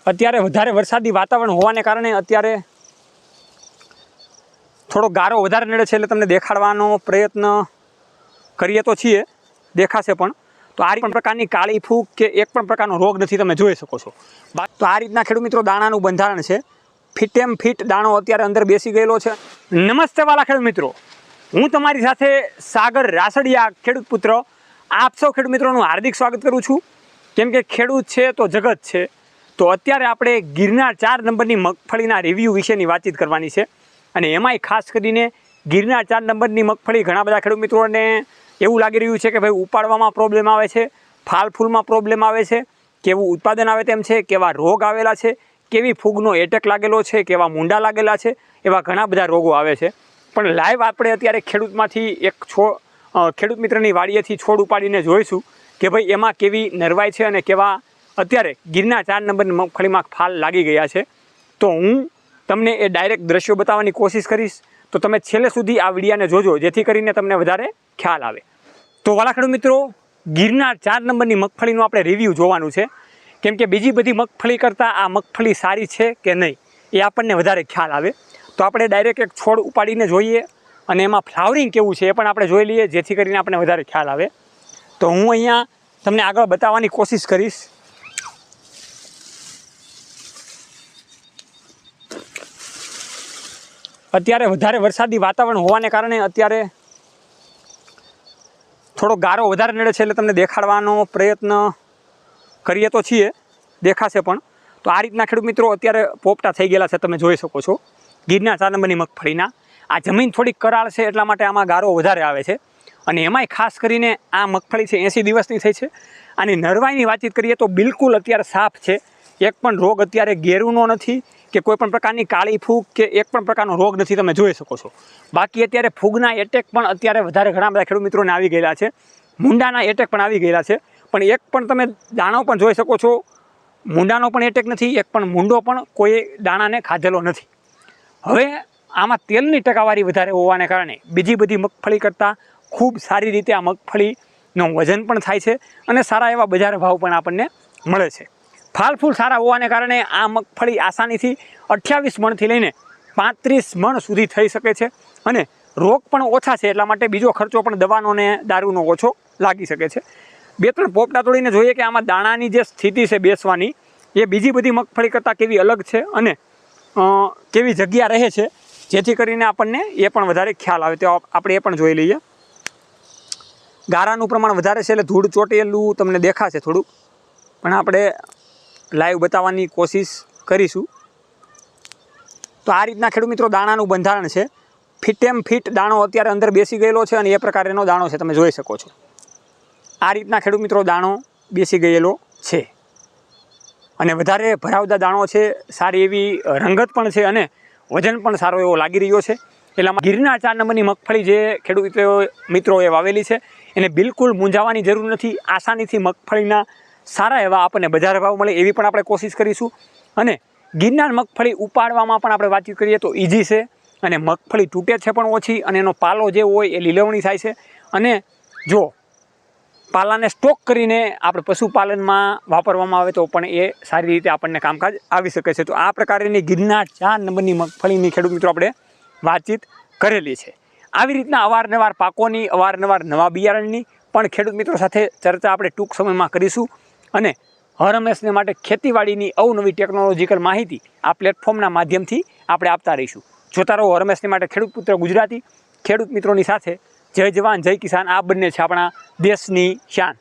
અત્યારે વધારે વરસાદી વાતાવરણ હોવાને કારણે અત્યારે થોડો ગારો વધારે નડે છે, એટલે તમને દેખાડવાનો પ્રયત્ન કરીએ તો છીએ, દેખાશે પણ. તો આ પ્રકારની કાળી ફૂગ કે એક પણ પ્રકારનો રોગ નથી, તમે જોઈ શકો છો. તો આ રીતના ખેડૂત મિત્રો દાણાનું બંધારણ છે. ફિટેમ ફિટ દાણો અત્યારે અંદર બેસી ગયેલો છે. નમસ્તે વાલા ખેડૂત મિત્રો, હું તમારી સાથે સાગર રાસડિયા ખેડૂત પુત્ર આપ સૌ ખેડૂત મિત્રોનું હાર્દિક સ્વાગત કરું છું. કેમ કે ખેડૂત છે તો જગત છે. તો અત્યારે આપણે ગિરનાર 4 નંબરની મગફળીના રિવ્યૂ વિશેની વાતચીત કરવાની છે. અને એમાંય ખાસ કરીને ગિરનાર 4 નંબરની મગફળી ઘણા બધા ખેડૂત મિત્રોને એવું લાગી રહ્યું છે કે ભાઈ ઉપાડવામાં પ્રોબ્લેમ આવે છે, ફાલ ફૂલમાં પ્રોબ્લેમ આવે છે, કેવું ઉત્પાદન આવે તેમ છે, કેવા રોગ આવેલા છે, કેવી ફૂગનો એટેક લાગેલો છે, કેવા મૂંડા લાગેલા છે, એવા ઘણા બધા રોગો આવે છે. પણ લાઈવ આપણે અત્યારે ખેડૂતમાંથી એક ખેડૂત મિત્રની વાડીએથી છોડ ઉપાડીને જોઈશું કે ભાઈ એમાં કેવી નરવાઈ છે અને કેવા અત્યારે ગિરનાર 4 નંબરની મગફળીમાં ફાલ લાગી ગયા છે. તો હું તમને એ ડાયરેક્ટ દ્રશ્યો બતાવવાની કોશિશ કરીશ. તો તમે છેલ્લે સુધી આ વિડીયાને જોજો, જેથી કરીને તમને વધારે ખ્યાલ આવે. તો વાલા ખેડૂત મિત્રો, ગિરનાર 4 નંબરની મગફળીનું આપણે રિવ્યૂ જોવાનું છે. કેમ કે બીજી બધી મગફળી કરતાં આ મગફળી સારી છે કે નહીં એ આપણને વધારે ખ્યાલ આવે. તો આપણે ડાયરેક્ટ એક છોડ ઉપાડીને જોઈએ અને એમાં ફ્લાવરિંગ કેવું છે એ પણ આપણે જોઈ લઈએ, જેથી કરીને આપણને વધારે ખ્યાલ આવે. તો હું અહીંયા તમને આગળ બતાવવાની કોશિશ કરીશ. અત્યારે વધારે વરસાદી વાતાવરણ હોવાને કારણે અત્યારે થોડો ગારો વધારે નડે છે, એટલે તમને દેખાડવાનો પ્રયત્ન કરીએ તો છીએ, દેખાશે પણ. તો આ રીતના ખેડૂત મિત્રો અત્યારે પોપટા થઈ ગયેલા છે, તમે જોઈ શકો છો. ગિરનાર 4 નંબરની મગફળીના આ જમીન થોડીક કરાળ છે, એટલા માટે આમાં ગારો વધારે આવે છે. અને એમાંય ખાસ કરીને આ મગફળી છે 80 દિવસની થઈ છે. આની નરવાઈની વાતચીત કરીએ તો બિલકુલ અત્યારે સાફ છે. એક પણ રોગ અત્યારે ગેરુનો નથી કે કોઈ પણ પ્રકારની કાળી ફૂગ કે એક પણ પ્રકારનો રોગ નથી, તમે જોઈ શકો છો. બાકી અત્યારે ફૂગના એટેક પણ અત્યારે વધારે ઘણા બધા ખેડૂત મિત્રોને આવી ગયેલા છે. મૂંડાના એટેક પણ આવી ગયેલા છે. પણ એક પણ તમે દાણો પણ જોઈ શકો છો, મૂંડાનો પણ એટેક નથી, એક પણ મૂંડો પણ કોઈ દાણાને ખાધેલો નથી. હવે આમાં તેલની ટકાવારી વધારે હોવાને કારણે બીજી બધી મગફળી કરતાં ખૂબ સારી રીતે આ મગફળીનો વજન પણ થાય છે અને સારા એવા બજાર ભાવ પણ આપણને મળે છે. ફાલ ફૂલ સારા હોવાને કારણે આ મગફળી આસાનીથી 28 મણથી લઈને 35 મણ સુધી થઈ શકે છે. અને રોગ પણ ઓછા છે, એટલા માટે બીજો ખર્ચો પણ દવાનો ને દારૂનો ઓછો લાગી શકે છે. 2-3 પોપટા તોડીને જોઈએ કે આમાં દાણાની જે સ્થિતિ છે બેસવાની એ બીજી બધી મગફળી કરતાં કેવી અલગ છે અને કેવી જગ્યા રહે છે, જેથી કરીને આપણને એ પણ વધારે ખ્યાલ આવે. તો આપણે એ પણ જોઈ લઈએ. ગારાનું પ્રમાણ વધારે છે એટલે ધૂળ ચોટેલું તમને દેખાશે થોડુંક, પણ આપણે લાઈવ બતાવવાની કોશિશ કરીશું. તો આ રીતના ખેડૂત મિત્રો દાણાનું બંધારણ છે. ફિટેમ ફિટ દાણો અત્યારે અંદર બેસી ગયેલો છે અને એ પ્રકારનો દાણો છે, તમે જોઈ શકો છો. આ રીતના ખેડૂત મિત્રો દાણો બેસી ગયેલો છે અને વધારે ભરાવદાર દાણો છે. સારી એવી રંગત પણ છે અને વજન પણ સારો એવો લાગી રહ્યો છે. એટલામાં ગિરનાર 4 નંબરની મગફળી જે ખેડૂત મિત્રોએ વાવેલી છે એને બિલકુલ મૂંઝાવાની જરૂર નથી. આસાનીથી મગફળીના સારા એવા આપણને બજાર ભાવ મળે એવી પણ આપણે કોશિશ કરીશું. અને ગિરનાર મગફળી ઉપાડવામાં પણ આપણે વાતચીત કરીએ તો ઇઝી છે અને મગફળી તૂટે છે પણ ઓછી, અને એનો પાલો જે હોય એ લીલવણી થાય છે. અને જો પાલાને સ્ટોક કરીને આપણે પશુપાલનમાં વાપરવામાં આવે તો પણ એ સારી રીતે આપણને કામકાજ આવી શકે છે. તો આ પ્રકારની ગિરનાર 4 નંબરની મગફળીની ખેડૂત મિત્રો આપણે વાતચીત કરેલી છે. આવી રીતના અવારનવાર પાકોની, અવારનવાર નવા બિયારણની પણ ખેડૂત મિત્રો સાથે ચર્ચા આપણે ટૂંક સમયમાં કરીશું. અને હર હંમેશને માટે ખેતીવાડીની અવનવી ટેકનોલોજીકલ માહિતી આ પ્લેટફોર્મના માધ્યમથી આપણે આપતા રહીશું. જોતા રહો હર હંમેશને માટે ખેડૂત પુત્ર ગુજરાતી. ખેડૂત મિત્રોની સાથે જય જવાન જય કિસાન, આ બંને છે આપણા દેશની શાન.